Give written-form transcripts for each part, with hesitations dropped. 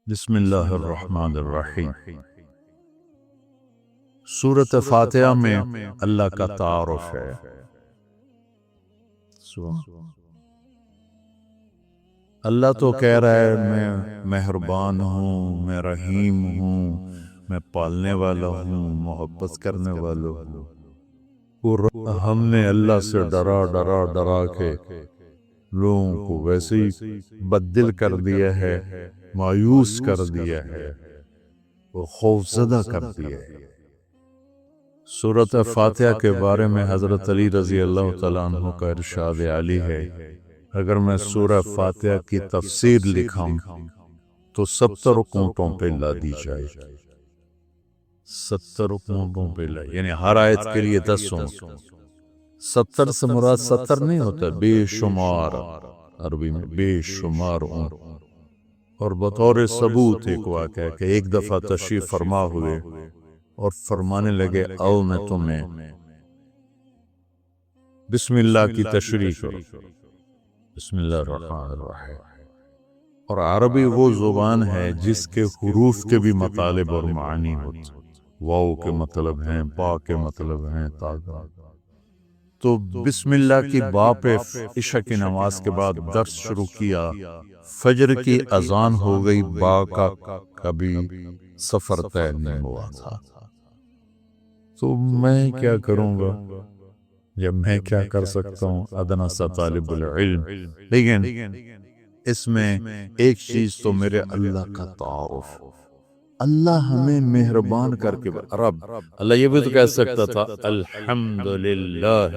بسم اللہ الرحمن الرحیم۔ سورۃ فاتحہ میں اللہ کا تعارف ہے۔ اللہ تو کہہ رہا ہے میں مہربان ہوں، میں رحیم ہوں، میں پالنے والا ہوں، محبت کرنے والا ہوں۔ اور ہم نے اللہ سے ڈرا ڈرا ڈرا کے لوگوں کو ویسے ہی بددل کر دیا ہے، مایوس کر دیا ہے، وہ خوفزدہ کر دیا ہے۔ سورۃ فاتحہ کے بارے میں حضرت علی رضی اللہ تعالیٰ عنہ کا ارشاد عالی ہے، اگر میں سورہ فاتحہ کی تفسیر لکھاؤں تو 70 قوتوں پہ لا دی جائے، 70 قوتوں پہ لا، یعنی ہر آیت کے لیے 10 اونٹ۔ 70 سے مراد 70 نہیں ہوتا، بے شمار، عربی میں بے شمار اونٹ۔ اور بطور ثبوت ایک واقعہ ہے کہ ایک دفعہ تشریف فرما ہوئے اور فرمانے لگے آؤ میں تمہیں بسم اللہ کی تشریح کرو، بسم اللہ الرحمن الرحیم۔ اور عربی وہ زبان ہے جس کے حروف کے بھی مطالب اور معنی ہوتے، واو کے مطلب ہیں، با کے مطلب ہیں، تا کا۔ تو بسم اللہ کی با پہ عشاء کی نماز کے بعد درس شروع کیا، فجر کی اذان ہو گئی، با کا کبھی سفر طے نہیں ہوا تھا۔ تو میں کیا کروں گا، یا میں کیا کر سکتا ہوں، ادنا سا طالب العلم۔ لیکن اس میں ایک چیز تو میرے اللہ کا تعارف، اللہ ہمیں مہربان کر کے رب، اللہ یہ بھی تو کہہ سکتا تھا الحمدللہ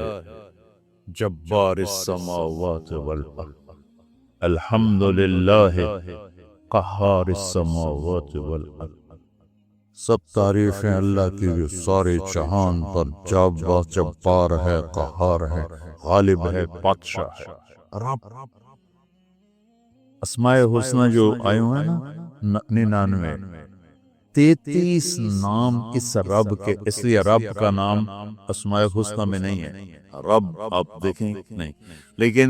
جبار السماوات والارض، الحمدللہ قہار السماوات والارض۔ سب تعریفیں اللہ کی، جو سارے جہان پر جبار ہے، قہار ہے، غالب ہے، بادشاہ ہے، رب۔ اسماء حسنہ جو آئے ہوئے نا 99، 33 نام اس رب کے، اس لیے رب کا نام اسماء حسنہ میں نہیں ہے۔ رب آپ دیکھیں نہیں، لیکن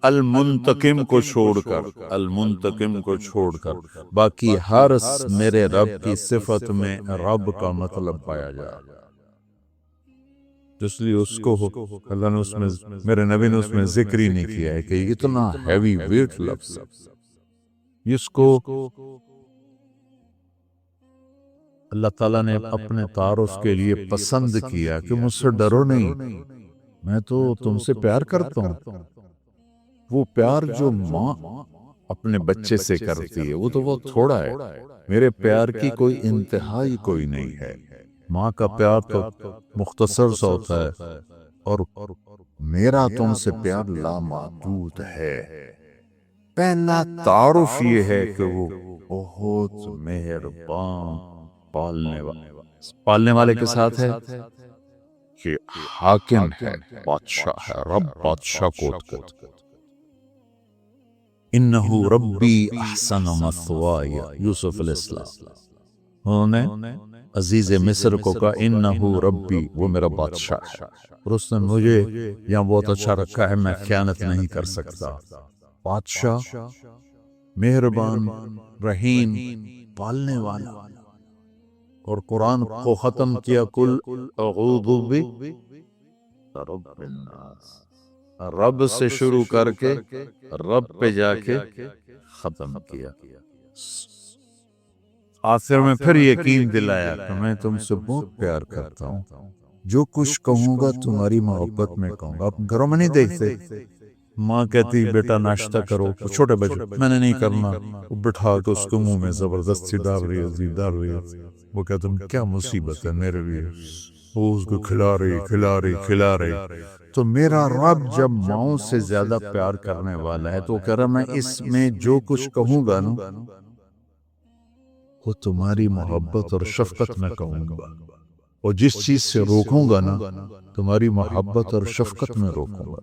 المنتقم کو چھوڑ کر، المنتقم کو چھوڑ کر باقی ہر میرے رب کی صفت میں رب کا مطلب پایا جائے، اس لیے اس کو اللہ نے اس میں، میرے نبی نے اس میں ذکر ہی نہیں کیا ہے کہ اتنا ہیوی ویٹ لفظ اس کو اللہ تعالیٰ نے اپنے تعارف کے لیے پسند کیا کہ مجھ سے ڈرو نہیں، میں تو تم سے پیار کرتا ہوں۔ وہ پیار جو ماں اپنے بچے سے کرتی ہے وہ تو بہت تھوڑا ہے، میرے پیار کی کوئی انتہائی کوئی نہیں ہے۔ ماں کا پیار تو مختصر سا ہوتا ہے، اور میرا تم سے پیار لامحدود ہے۔ پہلا تعارف یہ ہے کہ وہ بہت مہربان، پالنے والے کے ساتھ ہے کہ حاکم ہے، بادشاہ ہے، رب بادشاہ کو کہتے۔ انہو ربی احسن مثوائی، یوسف علیہ السلام انہوں نے عزیز مصر کو کہا انہو ربی، وہ میرا بادشاہ ہے، اور اس نے مجھے یہاں بہت اچھا رکھا ہے، میں خیانت نہیں کر سکتا۔ بادشاہ، مہربان، رحیم، پالنے والا۔ اور قرآن کو ختم کیا کل اعوذ برب الناس، رب سے شروع کر کے رب پہ جا کے ختم کیا، آخر میں پھر یقین دلایا کہ میں تم سے بہت پیار کرتا ہوں، جو کچھ کہوں گا تمہاری محبت میں کہوں گا۔ آپ گھروں میں نہیں دیکھتے ماں کہتی بیٹا ناشتہ کرو، چھوٹے بچے میں نے نہیں کرنا، وہ بٹھا کے اس کو منہ میں زبردستی ڈال رہی ہے، وہ کہتا ہوں کیا مصیبت ہے میرے لیے، وہ اس کو کھلا رہی۔ تو میرا رب جب ماؤں سے زیادہ پیار کرنے والا ہے تو کہہ رہا میں اس میں جو کچھ کہوں گا نا وہ تمہاری محبت اور شفقت میں کہوں گا، اور جس چیز سے روکوں گا نا تمہاری محبت اور شفقت میں روکوں گا۔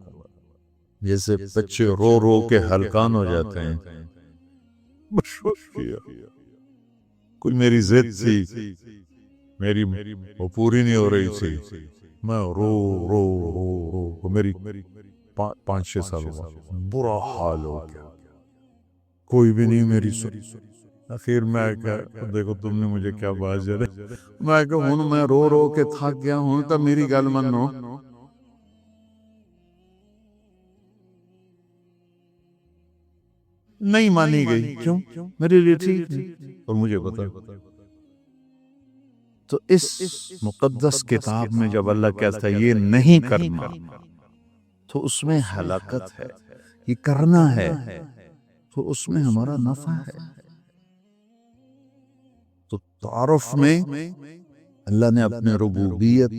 جیسے بچے رو رو کے ہلکان ہو جاتے ہیں، کوئی میری ضد تھی، میری وہ پوری نہیں ہو رہی تھی، میں رو میری 5-6 سال ہوا، برا حال ہو گیا، کوئی بھی نہیں میری سنی، اخیر میں کہا دیکھو تم نے مجھے کیا بات جرے میں کہا ہوں میں رو رو کے تھک گیا ہوں تو میری گل منو نہیں مانی گئی کیوں میرے لیے ٹھیک نہیں اور مجھے پتا تو اس مقدس کتاب میں جب اللہ کہتا ہے یہ نہیں کرنا تو اس میں ہلاکت ہے یہ کرنا ہے تو اس میں ہمارا نفع ہے تو تعارف میں اللہ نے اپنے ربوبیت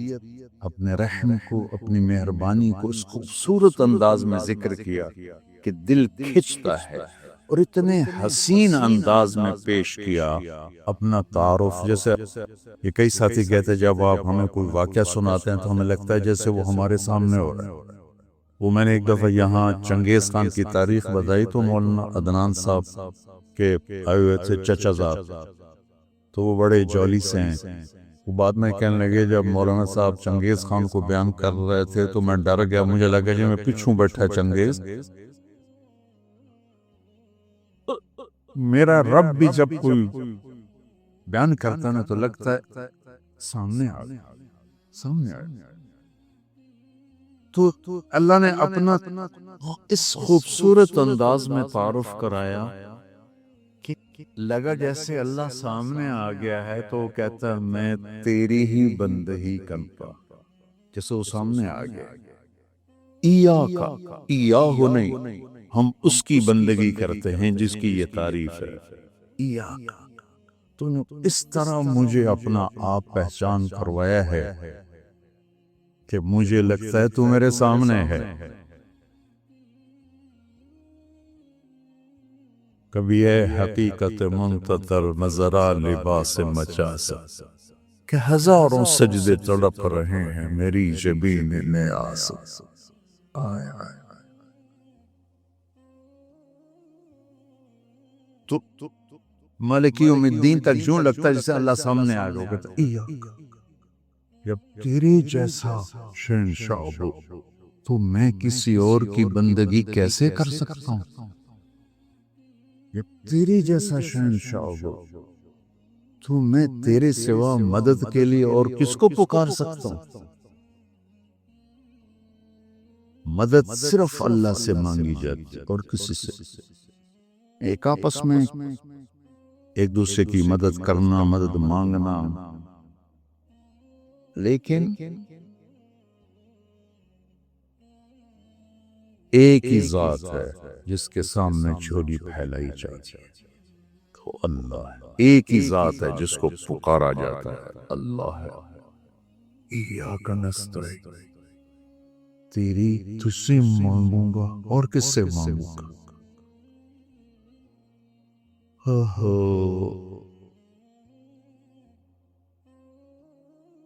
اپنے رحم کو اپنی مہربانی کو اس خوبصورت انداز میں ذکر کیا کہ دل کھچتا ہے اور اتنے حسین انداز میں پیش کیا اپنا تعارف جیسے یہ کئی ساتھی کہتے ہیں جب آپ ہمیں کوئی واقعہ سناتے ہیں تو ہمیں لگتا ہے جیسے وہ ہمارے سامنے ہو رہا ہے وہ میں نے ایک دفعہ یہاں چنگیز خان کی تاریخ بتائی تو مولانا عدنان صاحب کے آئے ہوئے تھے چچا صاحب تو وہ بڑے جولی سے ہیں وہ بعد میں کہنے لگے جب مولانا صاحب چنگیز خان کو بیان کر رہے تھے تو میں ڈر گیا مجھے لگا جی میں پیچھوں بیٹھا چنگیز میرا رب بھی جب کوئی بیان کرتا نا تو لگتا ہے سامنے آ تو اللہ نے اپنا اس خوبصورت انداز میں تعارف کرایا کہ لگا جیسے اللہ سامنے آ گیا ہے تو وہ کہتا ہے میں تیری ہی بندگی کرتا جیسے وہ سامنے آ گیا ایاہ نہیں ہم اس کی بندگی کرتے ہیں جس کی یہ تعریف ہے ایاہ تو نے اس طرح مجھے اپنا آپ پہچان کروایا ہے کہ مجھے لگتا ہے تو میرے سامنے ہے کبھی ہے حقیقت منتظر نظرا لباس مچاسا کہ ہزاروں سجدے تڑپ رہے ہیں میری جبین نیاز تو مالک یوم الدین تک جوں لگتا ہے جیسے اللہ سامنے آ گیا کہتا جب تیری جیسا شہنشاہ ہو تو میں کسی اور کی بندگی کیسے کر سکتا ہوں جب تیری جیسا شہنشاہ ہو تو میں تیرے سوا مدد کے لیے اور کس کو پکار سکتا ہوں مدد صرف اللہ سے مانگی جاتی ہے اور کسی سے ایک آپس میں ایک دوسرے کی مدد کرنا مدد مانگنا لیکن ایک ہی ذات ہے جس کے سامنے جھولی پھیلائی جاتی ہے تو اللہ ہے ایک ہی ذات ہے جس کو پکارا جاتا ہے اللہ ہے ایاک نستعین تیری تجھ سے مانگوں گا اور کس سے مانگوں گا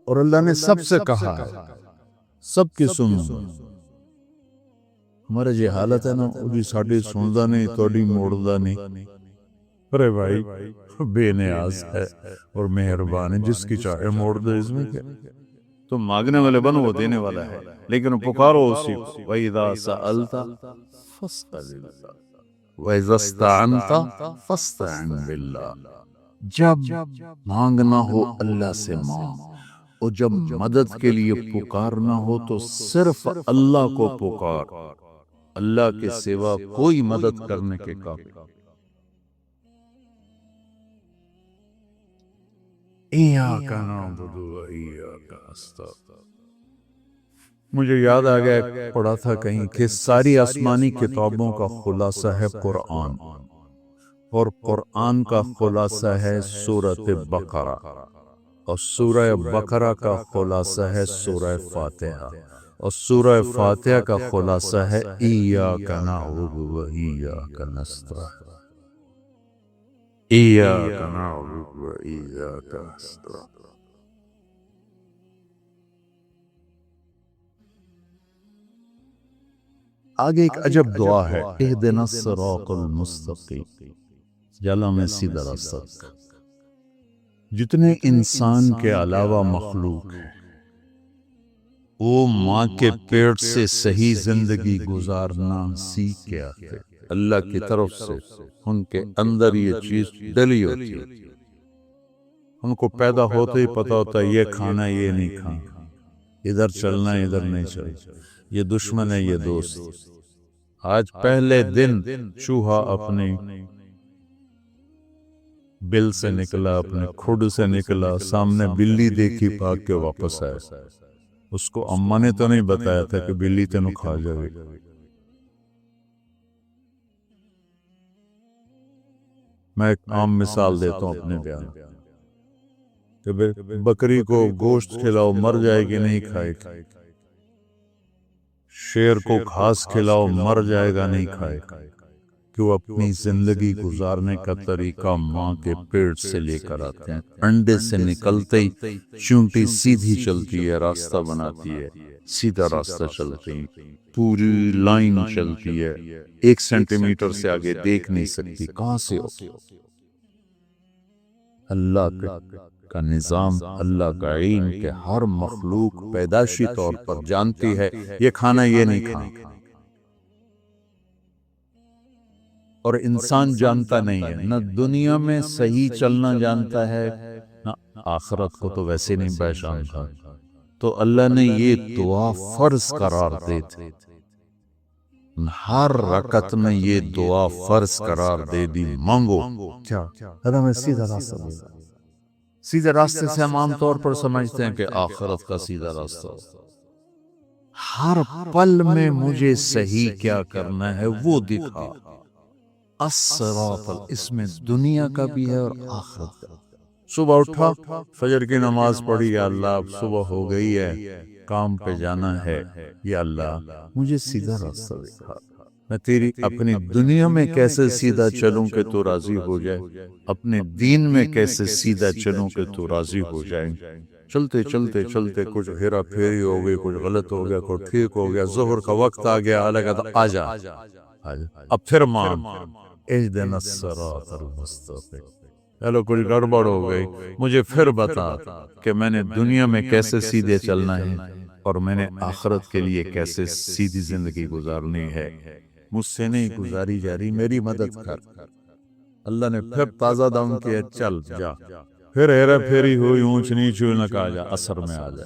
اور اللہ نے سب سے کہا ہے سب کی سنو ہمارے جی حالت ہے نا وہ ساڑی سندا نہیں توڑی موڑدا نہیں ارے بھائی بے نیاز ہے اور مہربان ہے جس کی چاہے موڑ دے اس میں کیا تو مانگنے والے بنو وہ دینے والا ہے لیکن پکارو اسی کو وَإِذَا سَأَلْتَ فَاسْأَلِ اللَّهَ وَإِذَا اسْتَعَنْتَ فَاسْتَعِنْ بِاللَّهِ جب مانگنا ہو اللہ سے مانگ اور جب مدد کے لیے پکارنا ہو تو صرف اللہ کو پکار اللہ کے سوا کوئی مدد کرنے کے قابل ایاک نعبد و ایاک نستعین مجھے یاد آ گیا پڑھا تھا کہیں کہ ساری آسمانی کتابوں کا خلاصہ ہے قرآن اور قرآن کا خلاصہ ہے سورۃ بقرہ اور سورہ بقرہ کا خلاصہ ہے سورہ فاتحہ اور سورہ فاتحہ کا خلاصہ ہے ایاک نعبد و ایاک نستعین ایاک نعبد و ایاک نستعین آگے ایک عجب دعا ہے اہدنا الصراط المستقیم جلا میں سیدھا راستہ جتنے انسان کے علاوہ مخلوق ہے وہ ماں کے پیٹ سے صحیح زندگی گزارنا سیکھ کے آتے اللہ کی طرف سے ان کے اندر یہ چیز ڈلی ہوتی ہے، ان کو پیدا ہوتے ہی پتا ہوتا ہے یہ کھانا یہ نہیں کھانا، ادھر چلنا ادھر نہیں چلنا، یہ دشمن ہے یہ دوست۔ آج پہلے دن چوہا اپنی بل سے نکلا، اپنے کھڈ سے نکلا، سامنے بلی دیکھی بھاگ کے واپس آیا۔ اس کو اماں نے تو نہیں بتایا تھا کہ بلی تینوں کھا جائے۔ میں ایک عام مثال دیتا ہوں اپنے بیان کہ بکری کو گوشت کھلاؤ مر جائے گی نہیں کھائے گی، شیر کو گھاس کھلاؤ مر جائے گا نہیں کھائے گا، کہ وہ اپنی زندگی گزارنے کا طریقہ ماں کے پیٹ سے لے کر آتے ہیں۔ انڈے سے نکلتے ہی چونٹی سیدھی چلتی ہے، راستہ بناتی ہے، سیدھا راستہ چلتی ہے، پوری لائن چلتی ہے، 1 سینٹی میٹر سے آگے دیکھ نہیں سکتی، کہاں سے ہو؟ اللہ کا نظام، اللہ کا علم کہ ہر مخلوق پیدائشی طور پر جانتی ہے یہ کھانا یہ نہیں کھانا، اور انسان جانتا نہیں ہے، نہ دنیا میں صحیح چلنا جانتا ہے نہ آخرت کو تو ویسے نہیں پہچانتا۔ تو اللہ نے یہ دعا فرض قرار دے دی، ہر رکعت میں یہ دعا فرض قرار دے دی، مانگو کیا؟ اللہ میں سیدھا راستہ دے گا۔ سیدھے راستے سے ہم عام طور پر سمجھتے ہیں کہ آخرت کا سیدھا راستہ، ہر پل میں مجھے صحیح کیا کرنا ہے وہ دکھا۔ الصراط، اس میں دنیا کا بھی ہے اور آخرت کا۔ صبح اٹھا، فجر کی نماز پڑھی، یا اللہ اب صبح ہو گئی ہے، کام پہ جانا ہے، یا اللہ مجھے سیدھا راستہ دکھا، میں تیری اپنی دنیا میں کیسے سیدھا چلوں کہ تو راضی ہو جائے، اپنے دین میں کیسے سیدھا چلوں کہ تو راضی ہو جائے۔ چلتے چلتے چلتے کچھ ہیرا پھیری ہو گئی، کچھ غلط ہو گیا، کچھ ٹھیک ہو گیا، ظہر کا وقت آ گیا، اللہ کہتا آجا، اب پھر مان، اہدنا الصراط المستقیم۔ چلو کچھ گڑبڑ ہو گئی، مجھے پھر بتا کہ میں نے دنیا میں کیسے سیدھے چلنا ہے اور میں نے آخرت کے لیے کیسے سیدھی زندگی گزارنی ہے، مجھ سے نہیں گزاری جا رہی، میری مدد کر۔ اللہ نے پھر تازہ دم کیا، چل جا، پھر ہیرا پھیری ہوئی، اونچ نیچ ہوئی، نہ کہا جا عصر میں آ جا،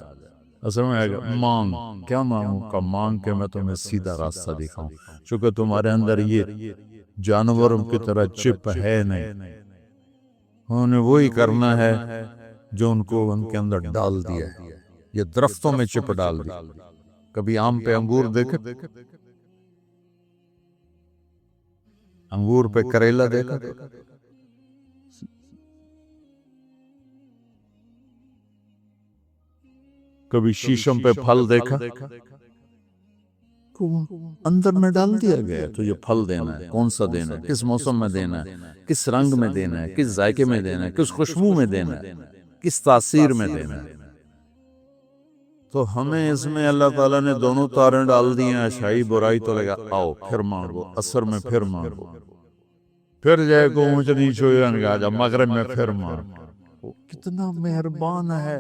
عصر میں آ جا، مانگ، کیا مانگوں کا؟ مانگ کے میں تمہیں سیدھا راستہ دکھاؤں، چونکہ تمہارے اندر یہ جانوروں کی طرح چپ ہے نہیں، انہیں وہی کرنا ہے جو ان کو ان کے اندر ڈال دیا ہے۔ یہ درختوں میں چپ ڈال دیا، کبھی آم پہ انگور دیکھے؟ انگور پہ کریلا دیکھا؟ کبھی شیشم پہ پھل دیکھا؟ اندر میں ڈال دیا گیا تو یہ پھل دینا ہے، کون سا دینا ہے، کس موسم میں دینا ہے، کس رنگ میں دینا ہے، کس ذائقے میں دینا ہے، کس خوشبو میں دینا ہے، کس تاثیر میں دینا ہے۔ تو ہمیں اس میں اللہ تعالیٰ نے دونوں تاریں ڈال دی ہیں، اچھائی برائی، تو لگا آؤ پھر مانگو، عصر میں پھر مانگو، پھر جائے کو اونچ نیچ ہو جائے، مغرب میں پھر مانگو۔ کتنا مہربان ہے،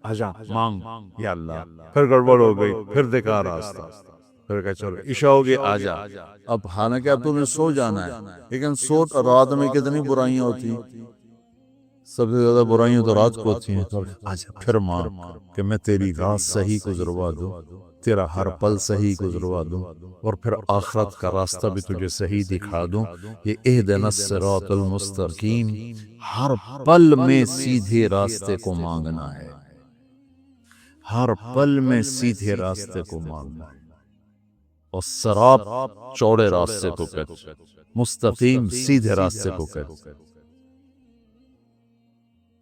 آجا مانگ یا اللہ، پھر گڑبڑ ہو گئی، پھر دکھا راستہ، پھر کہا چلو عشاء ہوگی آجا۔ اب حالانکہ اب تمہیں سو جانا ہے، لیکن سوت رات میں کتنی برائیاں ہوتی ہیں، سب سے زیادہ برائیاں تو رات کو ہوتی ہیں۔ آجا پھر مانگ کہ میں تیری رات صحیح گزروا دوں، تیرا ہر پل صحیح گزروا دوں، اور پھر آخرت کا راستہ بھی تجھے صحیح دکھا دوں۔ یہ اہدنا الصراط المستقیم، ہر پل میں سیدھے راستے کو مانگنا ہے، ہر پل میں سیدھے راستے کو مانگنا ہے، اور صراط چوڑے راستے کو کہتے، مستقیم سیدھے راستے کو کہتے۔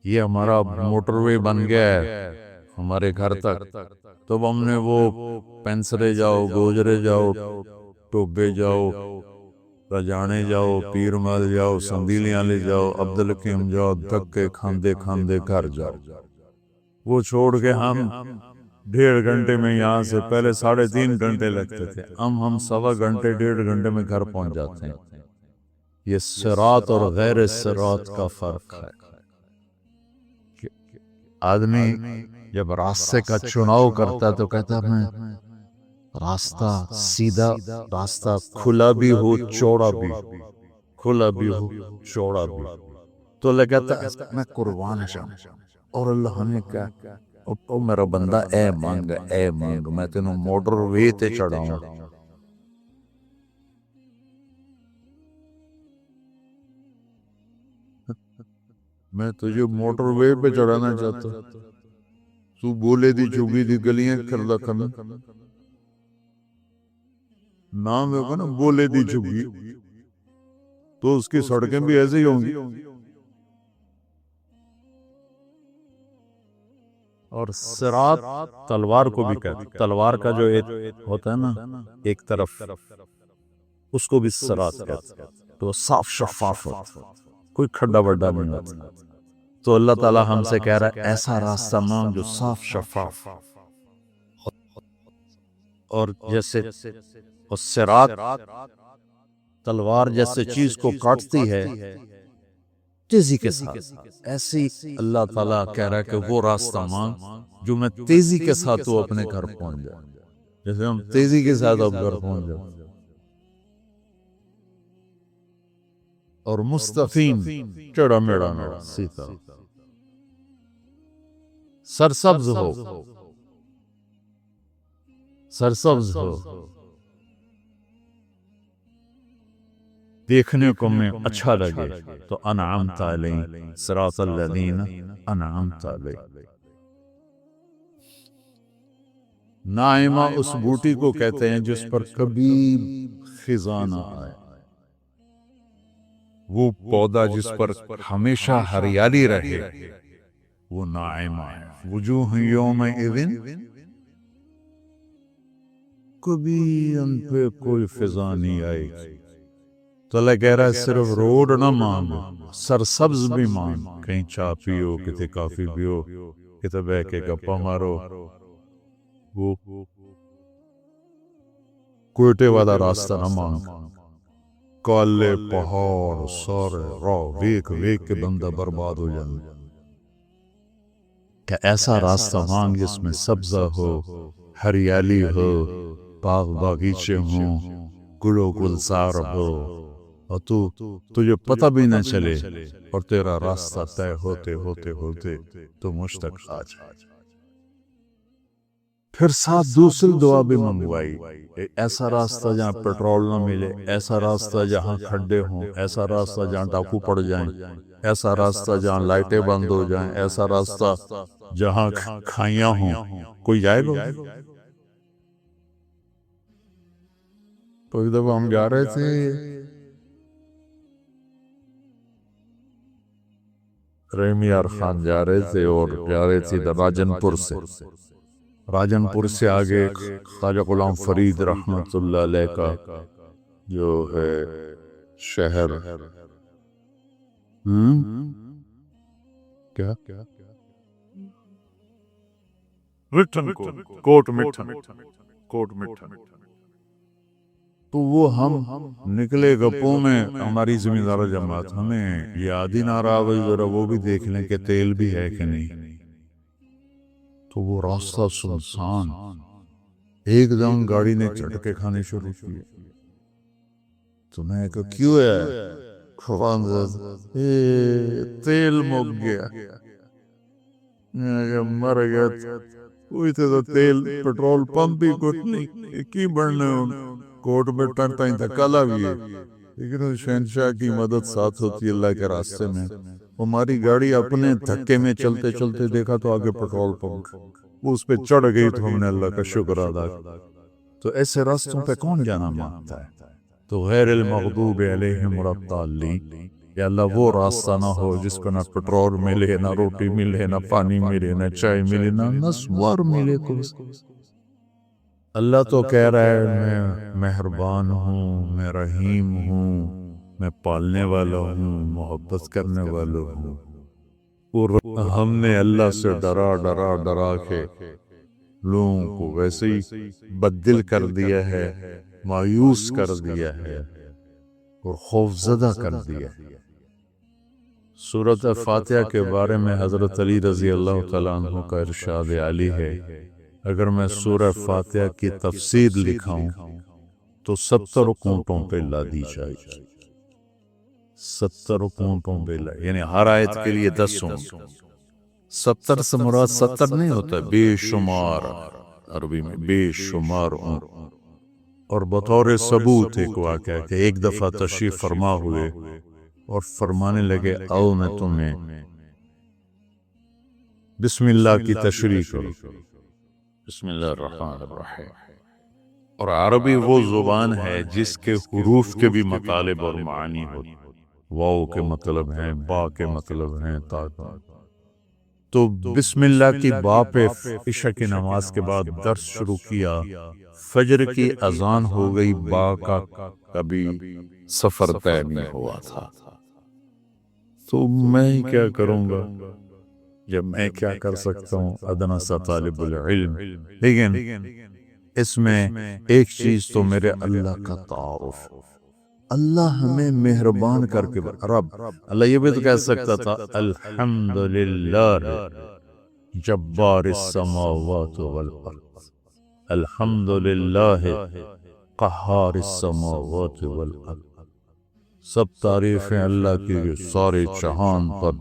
یہ ہمارا موٹر وے بن گیا ہے ہمارے گھر تک، تو ہم نے وہ پینسرے جاؤ، گوجرے جاؤ، ٹوبے جاؤ، رجانے جاؤ، پیر مل جاؤ، سندیلیاں لے جاؤ، عبدالحکیم جاؤ، دھکے کھاندے کھاندے گھر جاؤ۔ وہ چھوڑ کے ہم 1.5 گھنٹے میں یہاں سے، پہلے 3.5 گھنٹے لگتے تھے، ہم 1.25 گھنٹے 1.5 گھنٹے میں گھر پہنچ جاتے ہیں۔ یہ صراط اور غیر صراط کا فرق ہے۔ آدمی جب راستے کا چناؤ کرتا تو کہتا میں راستہ سیدھا، راستہ کھلا بھی ہو چوڑا بھی، کھلا بھی ہو چوڑا بھی. تو اللہ کہتا ہے میں قربان جاؤں. اور اللہ نے کہا او میرا بندہ اے مانگ میں تینوں موٹر وے تے چڑھاؤں. میں تجھے موٹر وے پہ چڑھانا چاہتا ہوں. تو بولے دی چوبی دی گلیاں کردہ کرنا نام ہے نا بولے دی چوبی، تو اس کی سڑکیں بھی ایسے ہی ہوں گی. اور صراط تلوار کو بھی کہتے ہیں. تلوار کا جو ایک ہوتا ہے نا ایک طرف، اس کو بھی صراط کہتے ہیں. تو صاف شفاف ہوتا، کوئی کھڈا بڈا نہیں ہوتا. تو اللہ تعالیٰ ہم سے کہہ رہا ہے ایسا راستہ مانگ جو صاف شفاف. اور جیسے صراط تلوار جیسے چیز کو کاٹتی ہے تیزی کے ساتھ، ایسی اللہ تعالیٰ کہہ رہا ہے کہ وہ راستہ مانگ جو میں تیزی کے ساتھ وہ اپنے گھر پہنچ جائے. جیسے ہم تیزی کے ساتھ اب گھر پہنچ جائے. اور مستقیم چڑا میڑا نہ سیتا سرسبز ہو، سرسبز ہو، دیکھنے کو میں اچھا لگے. تو انعمت علیہم صراط الذین انعمت علیہم. نائمہ اس بوٹی کو کہتے ہیں جس پر کبھی خزاں نہ آئے، وہ پودا جس پر ہمیشہ ہریالی رہے وہ نائمہ ہے. وجوہ یومئذ، کبھی ان پہ کوئی خزاں نہیں آئے. تو اللہ کہہ رہا ہے صرف روڈ نہ مانگ، سرسبز بھی مانگ. کہیں چاہ پیو، کتے کافی پیو، کتے بہ کے گپا مارو. وہ کوئٹے والا راستہ نہ مانگ. کالے پہاڑ سارے راہ ویک ویک کے بندہ برباد ہو جائے. کہ ایسا راستہ مانگ جس میں سبزہ ہو، ہریالی ہو، باغ باغیچے ہوں، گل و گلزار ہو، اور تجھے پتہ بھی نہ چلے، اور تیرا راستہ طے ہوتے ہوتے ہوتے تو مجھ تک آ جائے. پھر ساتھ دوسری دعا بھی منگوائی، ایسا راستہ جہاں پیٹرول نہ ملے، ایسا راستہ جہاں کھڈے ہوں، ایسا راستہ جہاں ڈاکو پڑ جائیں، ایسا راستہ جہاں لائٹیں بند ہو جائیں، ایسا راستہ جہاں کھائیاں ہوں. کوئی جائے گا؟ تو ایک دفعہ ہم جا رہے تھے رحیم یار خان جا رہے تھے، اور جا رہے تھے راجن پور سے. راجن پور سے آگے خواجہ غلام فرید رحمت اللہ علیہ کا جو ہے شہر کیا مٹھن کوٹ مٹھن، کوٹ مٹھن. تو وہ ہم نکلے گپوں میں، ہماری زمیندار جماعت ہمیں یاد ہی نہ رہا بھائی ذرا وہ بھی دیکھ لیں کہ تیل بھی ہے کہ نہیں. تو وہ راستہ سنسان، ایک دم گاڑی نے جھٹکے کھانے شروع کیے. تو میں کہا کیوں ہے؟ تیل مک گیا. مر گیا. کوئی تو تیل پیٹرول پمپ بھی کچھ نہیں کی بڑھنے کوٹ میں ٹنٹائیں دھکا بھی ہے. لیکن شہنشاہ کی مدد ساتھ ہوتی اللہ کے راستے میں. ہماری گاڑی اپنے دھکے میں چلتے چلتے دیکھا تو آگے پیٹرول پمپ، اس پہ چڑھ گئی تو ہم نے اللہ کا شکر ادا. تو ایسے راستوں پہ کون جانا مانگتا ہے؟ تو غیر المغضوب علیہم ولا الضالین، یا اللہ وہ راستہ نہ ہو جس کو نہ پیٹرول ملے، نہ روٹی ملے، نہ پانی ملے، نہ چائے ملے، نہ نسوار ملے. اللہ تو کہہ رہا ہے میں مہربان ہوں، میں رحیم ہوں، میں پالنے والا ہوں، محبت کرنے والا ہوں. اور ہم نے اللہ سے ڈرا ڈرا ڈرا کے لوگوں کو ویسے ہی بددل کر دیا ہے، مایوس کر دیا ہے، اور خوفزدہ کر دیا ہے. سورۃ فاتحہ کے بارے میں حضرت علی رضی اللہ تعالیٰ عنہ کا ارشاد عالی ہے اگر میں سورہ فاتحہ کی تفسیر لکھاؤں تو 70 کونٹوں پہ لا دی جائے گی، 70 کونٹوں پہ یعنی ہر آیت کے لیے 10 اونٹ۔ 70 سے مراد 70 نہیں ہوتا، بے شمار، عربی میں بے شمار اونٹ۔ اور بطور ثبوت ایک واقعہ کہ ایک دفعہ تشریف فرما ہوئے اور فرمانے لگے آؤ میں تمہیں بسم اللہ کی تشریح کروں، بسم اللہ الرحمن الرحیم۔ اور عربی وہ زبان ہے جس کے حروف کے بھی مطالب اور معنی ہوتے، واو کے مطلب ہیں، با کے مطلب ہیں، تا کا۔ تو بسم اللہ کی با پہ عشاء کی نماز کے بعد درس شروع کیا، فجر کی اذان ہو گئی، با کا کبھی سفر طے نہیں ہوا تھا۔ تو میں کیا کروں گا جب میں کیا کر سکتا ہوں، ادنا سا طالب العلم۔ لیکن اس میں ایک چیز تو میرے اللہ کا تعارف، اللہ ہمیں مہربان کر کے رب، اللہ یہ بھی تو کہہ سکتا تھا الحمدللہ جبار السماوات والارض، الحمدللہ قہار السماوات والارض، سب تعریفیں اللہ کی جو سارے جہان پر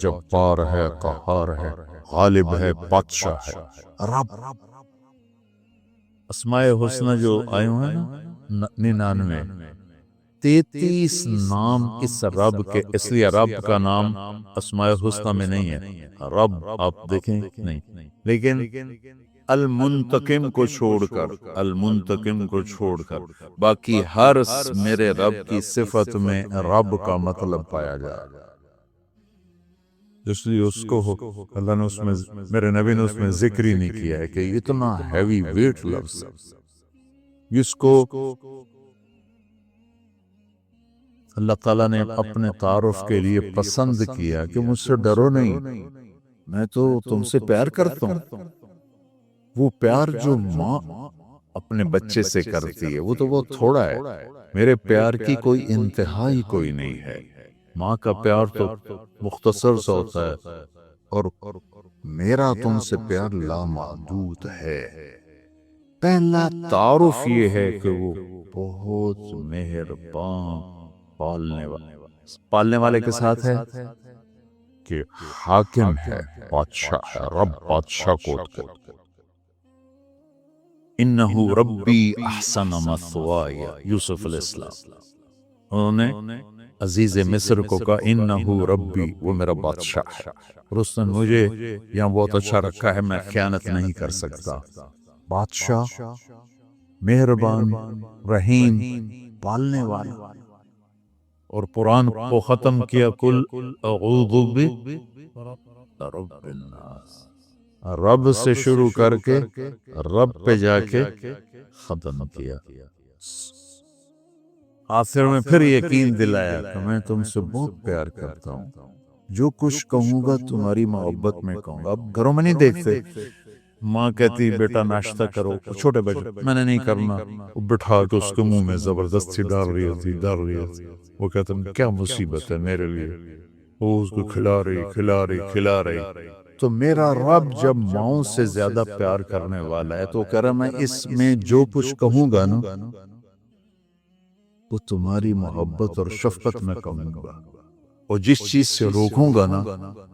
جبار ہے، قہار ہے، غالب ہے، بادشاہ ہے، رب۔ اسماء حسنہ جو آئے ہوئے نا 99، 33 نام اس رب کے، اس لیے رب کا نام اسماء حسنہ میں نہیں ہے، رب آپ دیکھیں نہیں، لیکن المنتقم کو چھوڑ کر، المنتقم کو چھوڑ کر باقی ہر میرے رب کی صفت میں رب کا مطلب پایا جائے گا۔ اس لیے اس کو اللہ نے اس میں، میرے نبی نے اس میں ذکر ہی نہیں کیا ہے کہ اتنا ہیوی ویٹ لفظ جس کو اللہ تعالیٰ نے اپنے تعارف کے لیے پسند کیا کہ مجھ سے ڈرو نہیں، میں تو تم سے پیار کرتا ہوں۔ وہ پیار جو ماں اپنے بچے سے کرتی ہے وہ تو بہت تھوڑا ہے، میرے پیار کی کوئی انتہا ہی کوئی نہیں ہے۔ ماں کا پیار تو مختصر سا ہوتا ہے، اور میرا تم سے پیار لامحدود ہے۔ پہلا تعارف یہ ہے کہ وہ بہت مہربان، پالنے والے کے ساتھ ہے کہ حاکم ہے، بادشاہ ہے، رب بادشاہ کو انہو ربی احسن مثوائی، یوسف علیہ السلام انہوں نے عزیز مصر کو کہا انہو ربی، وہ میرا بادشاہ ہے، اور اس نے مجھے یہاں بہت اچھا رکھا ہے، میں خیانت نہیں کر سکتا۔ بادشاہ، مہربان، رحیم، پالنے والا۔ اور قرآن کو ختم کیا کل اعوذ برب الناس، رب سے شروع کر کے رب پہ جا کے ختم کیا۔ آخر میں پھر یقین دلایا کہ میں تم سے بہت پیار کرتا ہوں، جو کچھ کہوں گا تمہاری محبت میں کہوں گا۔ اب گھروں میں نہیں دیکھتے، ماں کہتی بیٹا ناشتہ کرو، چھوٹے بچے میں نے نہیں کرنا، وہ بٹھا کے اس کے منہ میں زبردستی ڈال رہی ہوتی، وہ کہتا کیا مصیبت ہے میرے لیے، وہ اس کو کھلا رہی۔ تو میرا رب جب ماؤں سے زیادہ پیار کرنے والا ہے تو کہہ رہا میں اس میں جو کچھ کہوں گا نا وہ تمہاری محبت اور شفقت میں کہوں گا، اور جس چیز سے روکوں گا نا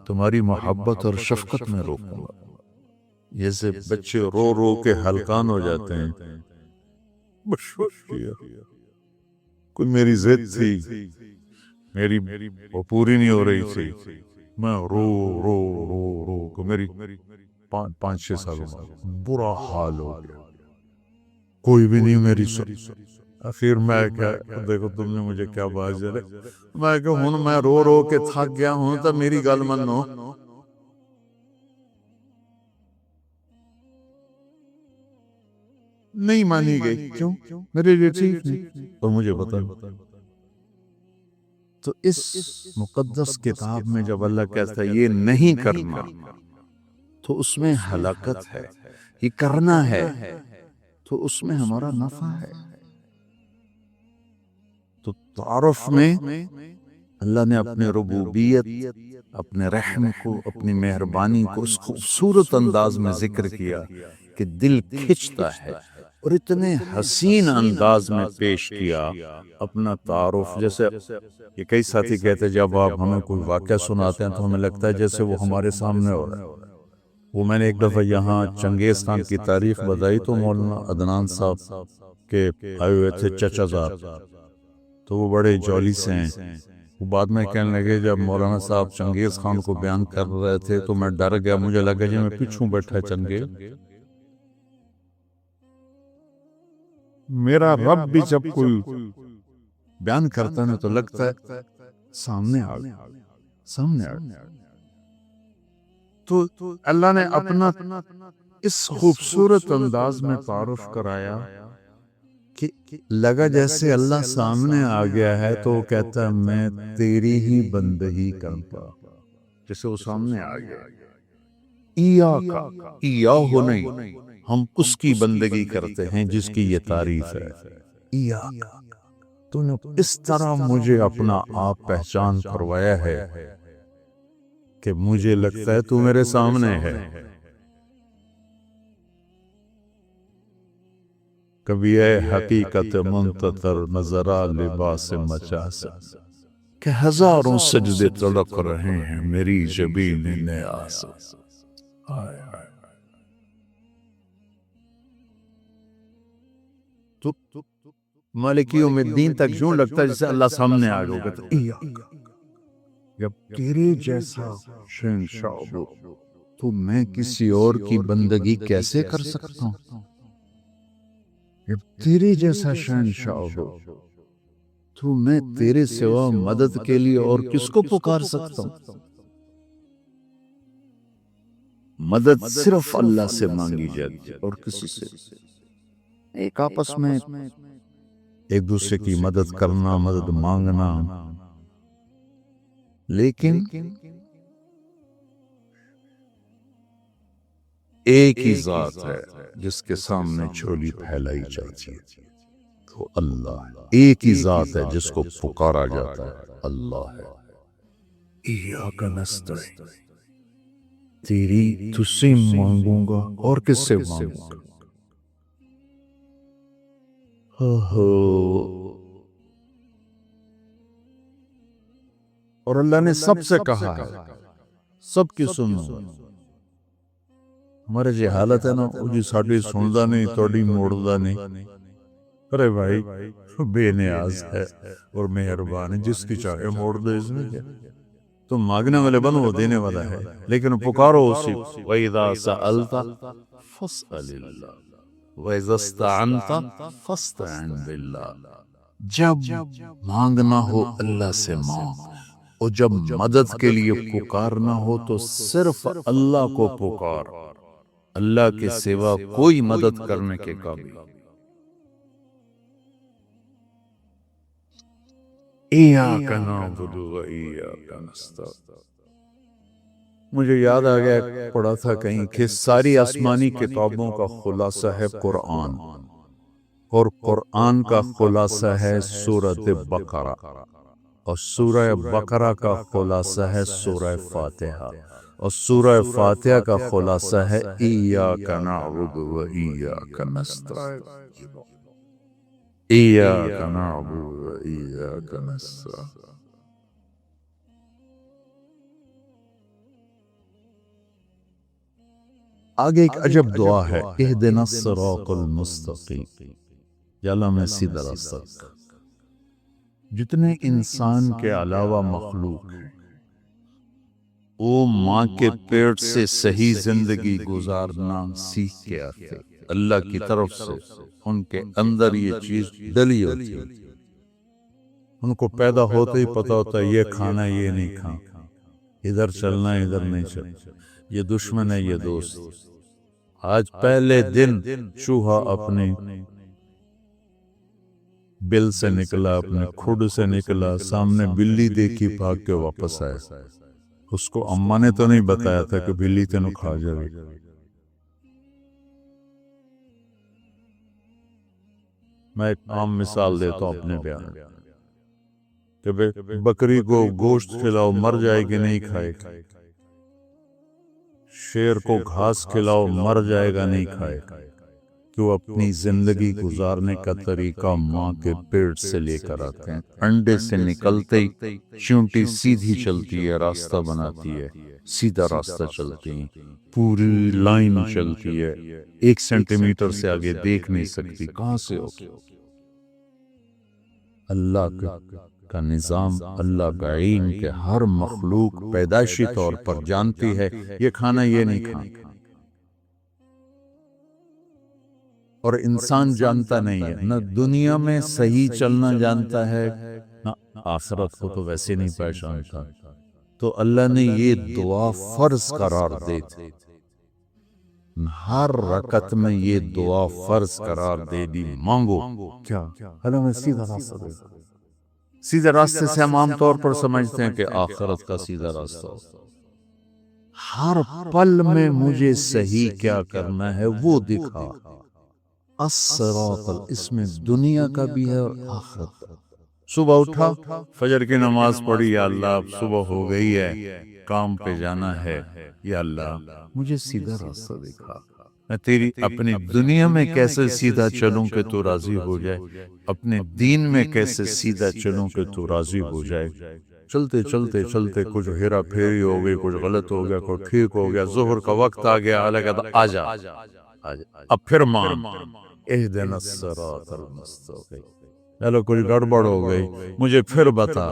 تمہاری محبت اور شفقت میں روکوں گا۔ جیسے بچے رو رو کے ہلکان ہو جاتے ہیں، کوئی میری ضد تھی، میری وہ پوری نہیں ہو رہی تھی، میں رو رو رو رو کو میری 5-6 سالوں میں برا حال ہو گیا، کوئی بھی نہیں میری آخر میں کیا، دیکھو تم نے مجھے کیا بات جلے، میں کہ ہوں میں رو رو کے تھک گیا ہوں تو میری گل منو۔ نہیں مانی گئی، کیوں؟ میرے لیے ٹھیک نہیں، اور مجھے بتا۔ تو اس مقدس کتاب میں جب اللہ کہتا ہے یہ نہیں کرنا تو اس میں ہلاکت ہے، یہ کرنا ہے تو اس میں ہمارا نفع ہے۔ تو تعارف میں اللہ نے اپنے ربوبیت، اپنے رحم کو، اپنی مہربانی کو اس خوبصورت انداز میں ذکر کیا کہ دل کھنچتا ہے، اور اتنے حسین انداز میں پیش کیا اپنا تعارف. جیسے یہ کئی ساتھی کہتے ہیں جب آپ ہمیں کوئی واقعہ سناتے ہیں تو ہمیں لگتا ہے جیسے وہ ہمارے سامنے ہو رہا ہے. وہ میں نے ایک دفعہ یہاں چنگیز خان کی تاریخ بتائی تو مولانا عدنان صاحب کے آئے ہوئے تھے چچا صاحب، تو وہ بڑے جولی سے ہیں. وہ بعد میں کہنے لگے جب مولانا صاحب چنگیز خان کو بیان کر رہے تھے تو میں ڈر گیا، مجھے لگا جی میں پیچھوں بیٹھا چنگیز. میرا رب بھی جب کوئی بیان کرتا ہے تو لگتا ہے سامنے آ گیا، سامنے آ گیا. تو اللہ نے اپنا اس خوبصورت انداز میں تعارف کرایا کہ لگا جیسے اللہ سامنے آ گیا ہے تو وہ کہتا ہے میں تیری ہی بندگی کرتا، جیسے وہ سامنے آ گیا. ایا ہو نہیں، ہم اس کی بندگی کرتے ہیں جس کی یہ تعریف ہے. ایا تو نے اس طرح مجھے اپنا آپ پہچان کروایا ہے کہ مجھے لگتا ہے تو میرے سامنے ہے. کبھی اے حقیقت منتظر نظر آ لباس مجاز کہ ہزاروں سجدے تڑپ رہے ہیں میری جبین نیاز. تو مالک یوم الدین تک یوں لگتا ہے جیسے اللہ سامنے آ گیا ہوگا. جب تیرے جیسا شہنشاہ ہو تو میں کسی اور کی بندگی کیسے کر سکتا ہوں؟ جب تیرے جیسا شہنشاہ ہو تو میں تیرے سوا مدد کے لیے اور کس کو پکار سکتا ہوں؟ مدد صرف اللہ سے مانگی جاتی اور کسی سے. ایک آپس میں ایک دوسرے کی مدد کرنا، مدد مانگنا، لیکن ایک ہی ذات ہے جس کے سامنے جھولی پھیلائی جاتی ہے، تو اللہ. ایک ہی ذات ہے جس کو پکارا جاتا ہے، اللہ ہے. ایاک نستعین، تیری تجھ سے مانگوں گا اور کس سے مانگوں گا. اور اللہ نے سب سے کہا ہے سب کی سنو. ہمارے جی حالت ہے نا وہ جی ساڑھی سندا نہیں توڑی موڑدا نہیں. ارے بھائی بے نیاز ہے اور مہربان ہے، جس کی چاہے موڑ دے. اس میں کیا تم مانگنے والے بنو، وہ دینے والا ہے، لیکن پکارو اسی. وَإِذَا سَأَلْتَ فَاسْأَلِ اللَّهِ وَإِذَا اسْتَعَنْتَ فَاسْتَعِنْ بِاللَّهِ. جب مانگنا ہو اللہ سے مانگ، اور جب مدد کے لیے پکارنا ہو تو صرف اللہ کو پکار. اللہ کے سوا کوئی مدد کرنے کے قابل. ایاک نعبد و ایاک نستعین. مجھے یاد آ گیا، پڑھا تھا کہیں کہ ساری آسمانی کتابوں کا خلاصہ ہے قرآن، اور قرآن کا خلاصہ ہے سورۃ بقرہ، اور سورہ بقرہ کا خلاصہ ہے سورہ فاتحہ، اور سورہ فاتحہ کا خلاصہ ہے ایاک نعبد و ایاک نستعین. ایاک نعبد و ایاک نستعین. آگے ایک عجب دعا ہے، اہدنا الصراط المستقیم، یا اللہ میں سیدھا راستہ. جتنے انسان کے علاوہ مخلوق ہیں وہ ماں کے پیٹ سے صحیح زندگی گزارنا سیکھ کے آتے اللہ کی طرف سے. ان کے اندر یہ چیز ڈلی ہوتی ہے، ان کو پیدا ہوتے ہی پتا ہوتا ہے یہ کھانا یہ نہیں کھانا، ادھر چلنا ادھر نہیں چلنا، یہ دشمن ہے یہ دوست. آج پہلے دن چوہا اپنے بل سے نکلا، اپنے کھڈ سے نکلا، سامنے بلی دیکھی بھاگ کے واپس آیا. اس کو اماں نے تو نہیں بتایا تھا کہ بلی تینوں کھا جائے. میں ایک عام مثال دیتا ہوں اپنے بیان میں. کہ بکری کو گوشت کھلاؤ مر جائے گی نہیں کھائے گا، شیر کو گھاس کھلاؤ مر جائے گا نہیں کھائے گا، کہ وہ اپنی زندگی گزارنے کا طریقہ ماں کے پیٹ سے لے کر آتے ہیں۔ انڈے سے نکلتے ہی چونٹی سیدھی چلتی ہے، راستہ بناتی ہے، سیدھا راستہ چلتی ہیں، پوری لائن چلتی ہے، 1 سینٹی میٹر سے آگے دیکھ نہیں سکتی، کہاں سے ہوگی؟ اللہ کا نظام، اللہ کا علم کہ ہر مخلوق پیدائشی طور پر جانتی ہے یہ کھانا یہ نہیں کھانا، اور انسان جانتا نہیں ہے، نہ دنیا میں صحیح چلنا جانتا ہے نہ آخرت کو تو ویسے نہیں پہچانتا۔ تو اللہ نے یہ دعا فرض قرار دے دی، ہر رکعت میں یہ دعا فرض قرار دے دی، مانگو کیا؟ اللہ میں سیدھا راستہ دے۔ سیدھے راستے سے ہم عام طور پر سمجھتے ہیں کہ آخرت کا سیدھا راستہ ہو، ہر پل میں مجھے صحیح کیا کرنا ہے وہ دکھا۔ الصراط، اس میں دنیا کا بھی ہے اور آخرت کا۔ صبح اٹھا، فجر کی نماز پڑھی، یا اللہ اب صبح ہو گئی ہے، کام پہ جانا ہے، یا اللہ مجھے سیدھا راستہ دکھا، میں تیری اپنی دنیا میں کیسے سیدھا چلوں کہ تو راضی ہو جائے، اپنے دین میں کیسے سیدھا چلوں کہ تو راضی ہو جائے۔ چلتے چلتے چلتے کچھ ہیرا پھیری ہو گئی، کچھ غلط ہو گیا، کچھ ٹھیک ہو گیا، ظہر کا وقت آ گیا، اللہ کہتا آجا، اب پھر مان، اہدنا الصراط المستقیم، چلو کچھ گڑبڑ ہو گئی، مجھے پھر بتا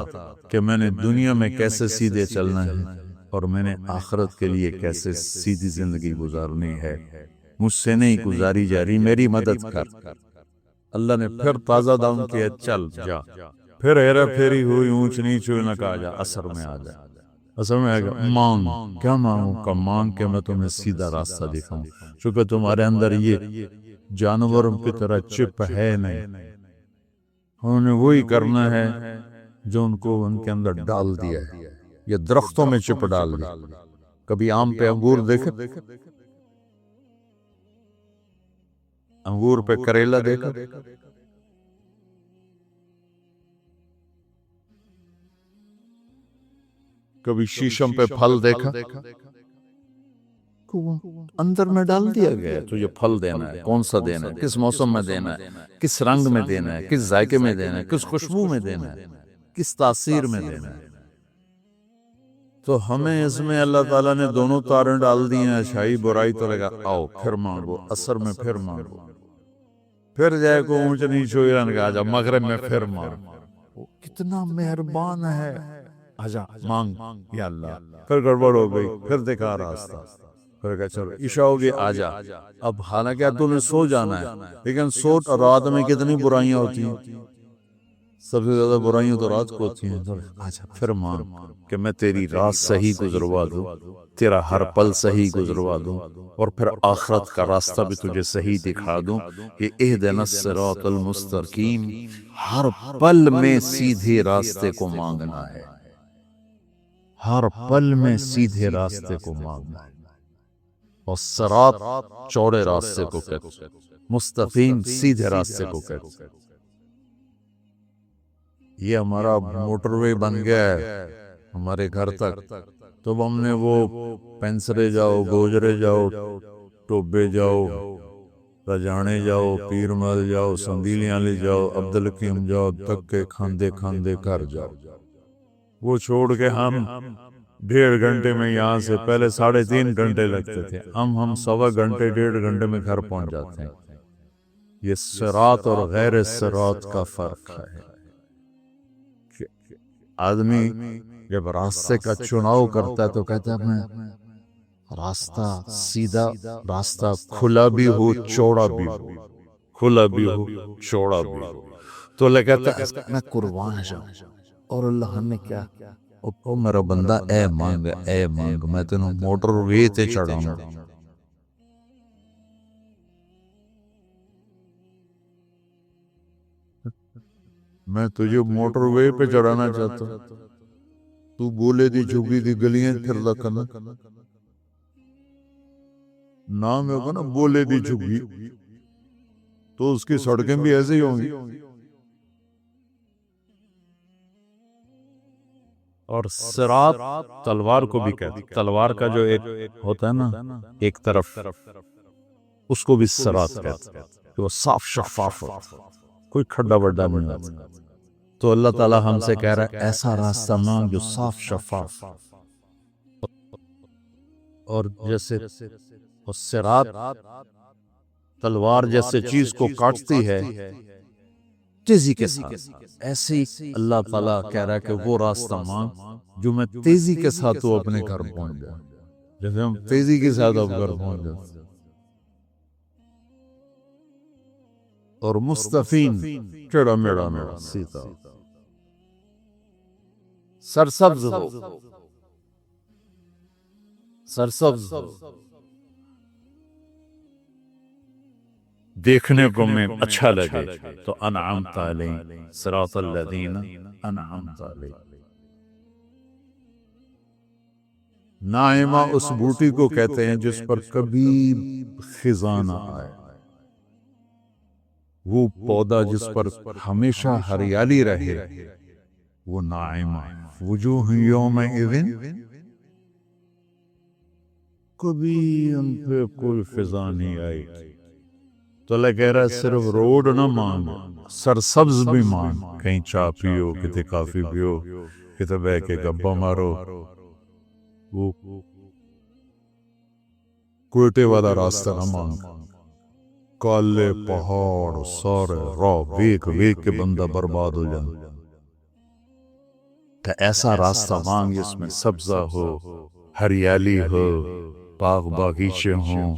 کہ میں نے دنیا میں کیسے سیدھے چلنا ہے اور میں نے آخرت کے لیے کیسے سیدھی زندگی گزارنی ہے، مجھ سے نہیں گزاری جا رہی، میری مدد کر۔ اللہ نے پھر تازہ دم کیا، چل جا، پھر ہیرا پھیری ہوئی، اونچ نیچ ہوئی، نہ کہا جا عصر میں آ جا، عصر میں آ گیا، مانگ، کیا مانگوں کا؟ مانگ کہ میں تمہیں سیدھا راستہ دکھاؤں، چونکہ تمہارے اندر یہ جانوروں کی طرح چپ ہے نہیں، انہوں نے وہی کرنا ہے جو ان کو ان کے اندر ڈال دیا ہے، یہ درختوں میں چپ ڈال دیا۔ کبھی آم پہ انگور دیکھا؟ انگور پہ کریلا دیکھا؟ کبھی شیشم پہ پھل دیکھا؟ اندر میں ڈال دیا گیا تو یہ پھل دینا ہے، کون سا دینا ہے، کس موسم میں دینا ہے، کس رنگ میں دینا ہے، کس ذائقے میں دینا ہے، کس خوشبو میں دینا ہے، کس تاثیر میں دینا ہے۔ تو ہمیں اس میں اللہ تعالیٰ نے دونوں تاریں ڈال دی ہیں، اچھائی برائی، تو لگا آؤ پھر مانگو، عصر میں پھر مانگو، پھر جائے کو اونچ نیچ ہوئی، رن کا آجا مغرب میں پھر مانگو، کتنا مہربان ہے، آجا مانگ یا اللہ، پھر گڑبڑ ہو گئی، پھر دکھا راستہ، پھر کہا چلو عشاء ہوگی آجا، اب حالانکہ تو نے سو جانا ہے، لیکن سوٹ اور رات میں کتنی برائیاں ہوتی ہیں، سب سے زیادہ برائیاں تو رات کو ہوتی ہیں، آجا پھر مانگ کہ میں تیری رات صحیح گزروا دوں، تیرا ہر پل صحیح گزروا دوں، اور پھر آخرت کا راستہ بھی تجھے صحیح دکھا دوں، کہ اہدنا الصراط المستقیم، ہر پل میں سیدھے راستے کو مانگنا ہے، ہر پل میں سیدھے راستے کو مانگنا ہے، اور صراط چوڑے راستے کو کہتے، مستقیم سیدھے راستے کو کہتے۔ یہ ہمارا موٹر وے بن گیا ہے ہمارے گھر تک، تو ہم نے وہ پینسرے جاؤ، گوجرے جاؤ، ٹوبے جاؤ، رجانے جاؤ، پیر مل جاؤ، سندیلیاں لے جاؤ، عبدالحکیم جاؤ، دھکے کھاندے کھاندے گھر جاؤ، وہ چھوڑ کے ہم 1.5 گھنٹے میں یہاں سے، پہلے 3.5 گھنٹے لگتے تھے، ہم 1.25 گھنٹے 1.5 گھنٹے میں گھر پہنچ جاتے ہیں۔ یہ صراط اور غیر صراط کا فرق ہے۔ آدمی جب راستے کا چناؤ کرتا ہے تو کہتا ہے میں راستہ سیدھا، راستہ کھلا بھی ہو چوڑا بھی ہو، کھلا بھی ہو چوڑا بھی ہو، تو اللہ کہتا ہے میں قربان جاؤں، اور اللہ نے کیا، او میرا بندہ اے مانگ، اے مانگ، میں تینوں موٹر وے تے چڑھاؤں گا، میں تجھے موٹر وے پہ چڑھانا چاہتا ہوں، تو بولے دی جھگی دی گلیاں پھر لکھنا، نام ہوگا نا بولے دی جھگی، تو اس کی سڑکیں بھی ایسے ہی ہوں گی، اور صراط تلوار کو بھی کہتے ہیں، تلوار کا جو ایک ہوتا ہے نا ایک طرف، اس کو بھی صراط کہتے ہیں، کہ وہ صاف شفاف ہوتا ہے، کوئی کھڈا وڈا نہیں ہوتا۔ تو اللہ تعالیٰ ہم سے کہہ رہا ہے ایسا راستہ مانگ جو صاف شفاف، اور جیسے صراط تلوار جیسے چیز کو کاٹتی ہے تیزی کے ساتھ، ایسے ہی اللہ تعالیٰ کہہ رہا ہے کہ وہ راستہ مانگ جو میں تیزی کے ساتھ تو اپنے گھر پہنچ جائے، جیسے ہم تیزی کے ساتھ اب گھر پہنچ جائے۔ اور مستفین چڑا میڑا میڑا سیتا سرسبز ہو، سرسبز ہو، دیکھنے کو میں اچھا لگے، تو انعمت علیہم صراط الذین انعمت علیہم۔ نائمہ اس بوٹی کو کہتے ہیں جس پر کبھی خزاں نہ آئے، وہ پودا جس پر ہمیشہ ہریالی رہے، وہ نائمہ۔ وجوہ یومئذ، کبھی ان پہ کوئی خزاں نہیں آئی۔ تو اللہ کہہ رہا ہے صرف روڈ نہ مانگ، سرسبز بھی مانگ، کہیں چاہ پیو، کتے کافی پیو، کتے بہ کے گپا مارو۔ وہ کوئٹے والا راستہ نہ مانگ، کالے پہاڑ سارے راہ ویک ویک کے بندہ برباد ہو جائے۔ تو ایسا راستہ مانگ جس میں سبزہ ہو، ہریالی ہو، باغ باغیچے ہوں،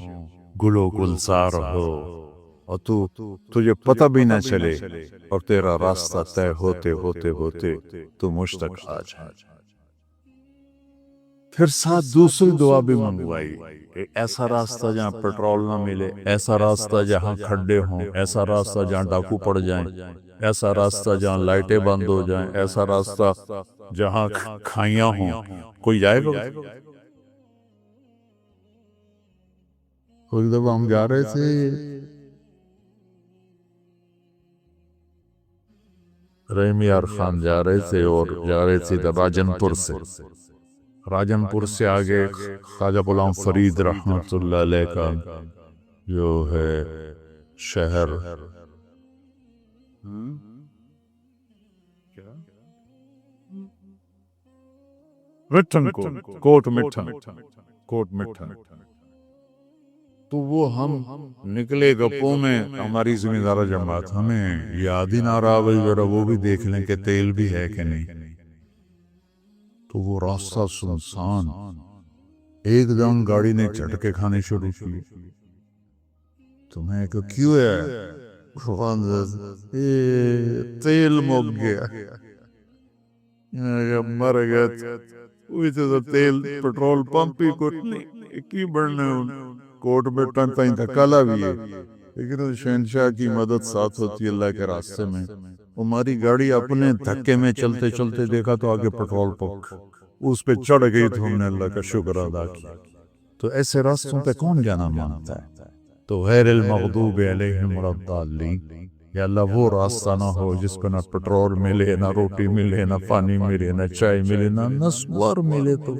گل و گلزار ہو، اور تجھے پتہ بھی نہ چلے، اور تیرا راستہ طے ہوتے ہوتے ہوتے تو مجھ تک آ جائے۔ پھر ساتھ دوسری دعا بھی منگوائی، کہ ایسا راستہ جہاں پیٹرول نہ ملے، ایسا راستہ جہاں کھڈے ہوں، ایسا راستہ جہاں ڈاکو پڑ جائیں، ایسا راستہ جہاں لائٹیں بند ہو جائیں، ایسا راستہ جہاں کھائیاں ہوں۔ کوئی جائے گا؟ ایک دفعہ ہم جا رہے تھے، رحیم یار خان جا رہے تھے، اور جا رہے تھے راجن پور سے، راجن پور سے آگے خواجہ غلام فرید رحمت اللہ علیہ کا جو ہے شہر مٹھن کوٹ مٹھن، تو وہ ہم نکلے گپوں میں، ہماری ذمہ دار جماعت ہمیں یاد ہی نہ رہا، وہ بھی دیکھ لیں کہ تیل بھی ہے کہ نہیں۔ تو وہ راستہ سنسان، ایک دم گاڑی نے جھٹکے کھانے شروع کی۔ تو میں کہا کیوں ہے؟ تیل مک گیا، مر گیا۔ تو تیل پیٹرول پمپ ہی کچھ نہیں کی بڑھنے، کوٹ میں ٹن تائیں دھکالا بھی ہے، لیکن شہنشاہ کی مدد ساتھ ہوتی ہے اللہ کے راستے میں۔ ہماری گاڑی اپنے دھکے میں چلتے چلتے دیکھا تو آگے پیٹرول پمپ، اس پہ چڑھ گئی تو ہم نے اللہ کا شکر ادا کیا۔ تو ایسے راستوں پہ کون جانا مانتا ہے؟ تو غیر المغضوب علیہم ولا الضالین، یا اللہ وہ راستہ نہ ہو جس پہ نہ پیٹرول ملے، نہ روٹی ملے، نہ پانی ملے، نہ چائے ملے، نہ نسوار ملے، تو